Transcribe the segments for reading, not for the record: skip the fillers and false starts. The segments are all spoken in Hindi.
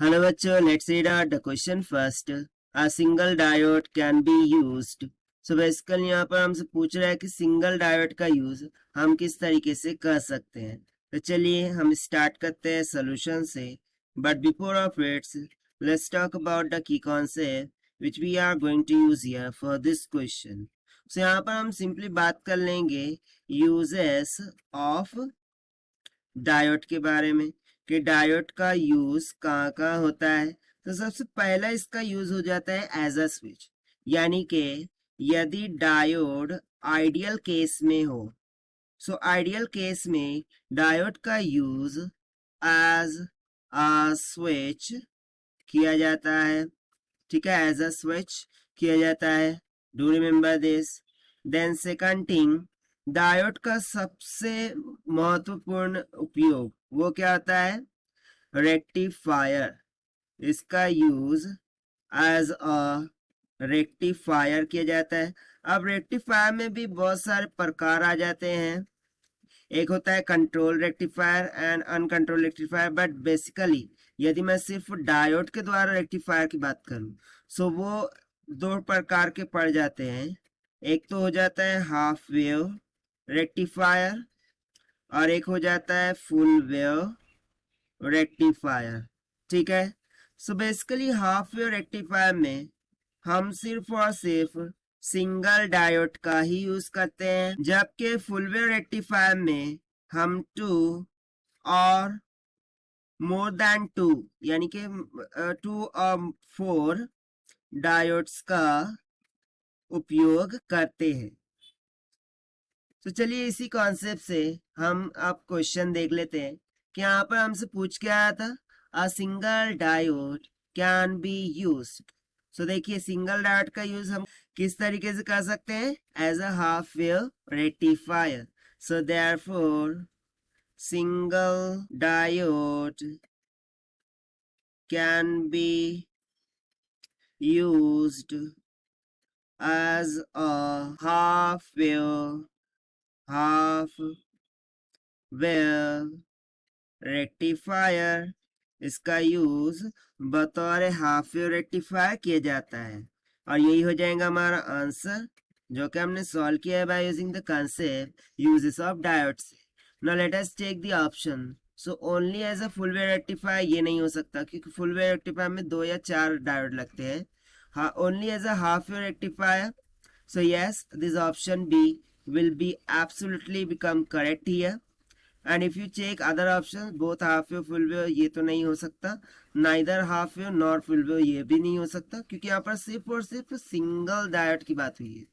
हेलो बच्चों, let's read out the question first. A single diode can be used. So basically यहाँ पर हमसे पूछ रहा है कि सिंगल डायोड का यूज हम किस तरीके से कर सकते हैं। तो चलिए हम स्टार्ट करते हैं सोल्यूशन से। But before of it's let's talk about the key concept which we are going to use here for this question. So यहाँ पर हम सिंपली बात कर लेंगे यूजेस ऑफ डायोड के बारे में कि डायोड का यूज कहाँ कहाँ होता है। तो सबसे पहला इसका यूज हो जाता है एज अ स्विच, यानी कि यदि डायोड आइडियल केस में हो। सो आइडियल केस में डायोड का यूज एज अ स्विच किया जाता है। ठीक है, एज अ स्विच किया जाता है। Do remember this. Then second thing, diode का सबसे महत्वपूर्ण उपयोग वो क्या होता है? रेक्टिफायर। इसका यूज एज अ रेक्टिफायर किया जाता है। अब रेक्टिफायर में भी बहुत सारे प्रकार आ जाते हैं। एक होता है control rectifier and uncontrol rectifier, but basically यदि मैं सिर्फ डायोड के द्वारा रेक्टिफायर की बात करूं सो वो दो प्रकार के पड़ जाते हैं। एक तो हो जाता है हाफ वेव रेक्टिफायर और एक हो जाता है फुल वेव रेक्टिफायर। ठीक है, so basically half wave rectifier में हम सिर्फ और सिर्फ सिंगल डायोड का ही यूज करते हैं, जबकि फुल वेव रेक्टिफायर में हम टू और मोर देन टू यानी कि टू और फोर डायोड्स का उपयोग करते हैं। तो चलिए इसी कॉन्सेप्ट से हम अब क्वेश्चन देख लेते हैं कि यहाँ पर हमसे पूछ के आया था a single diode can be used. So देखिए सिंगल डायोड का यूज हम किस तरीके से कर सकते हैं? As a half wave rectifier. So therefore single diode can be used as a half wave rectifier. इसका यूज बतौर हाफ वेव रेक्टिफायर किया जाता है और यही हो जाएगा हमारा आंसर जो कि हमने सॉल्व किया है by using the concept uses of diodes. Now let us take the option. So only as a full wave rectifier ये नहीं हो सकता क्योंकि फुल वेव रेक्टिफायर में 2 या 4 डायोड लगते हैं। हाँ, only as a half wave rectifier. So yes, this option B will be absolutely become correct here. And if you check other options, both half wave full wave ये तो नहीं हो सकता, neither half wave nor full wave ये भी नहीं हो सकता क्योंकि यहाँ पर सिर्फ और सिर्फ सिंगल डायोड की बात हुई है।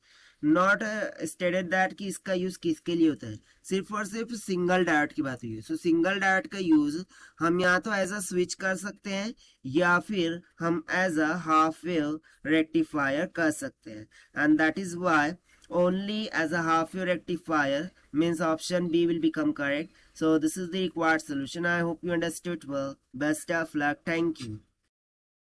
नॉट स्टेटेड दैट कि इसका यूज किसके लिए होता है, सिर्फ और सिर्फ सिंगल डायोड की बात हुई है। सो सिंगल डायोड का यूज हम या तो एज अ स्विच कर सकते हैं या फिर हम as a half wave rectifier कर सकते हैं। And that is why only as a half wave rectifier means option B will become correct. So this is the required solution. I hope you understood well. Best of luck. Thank you.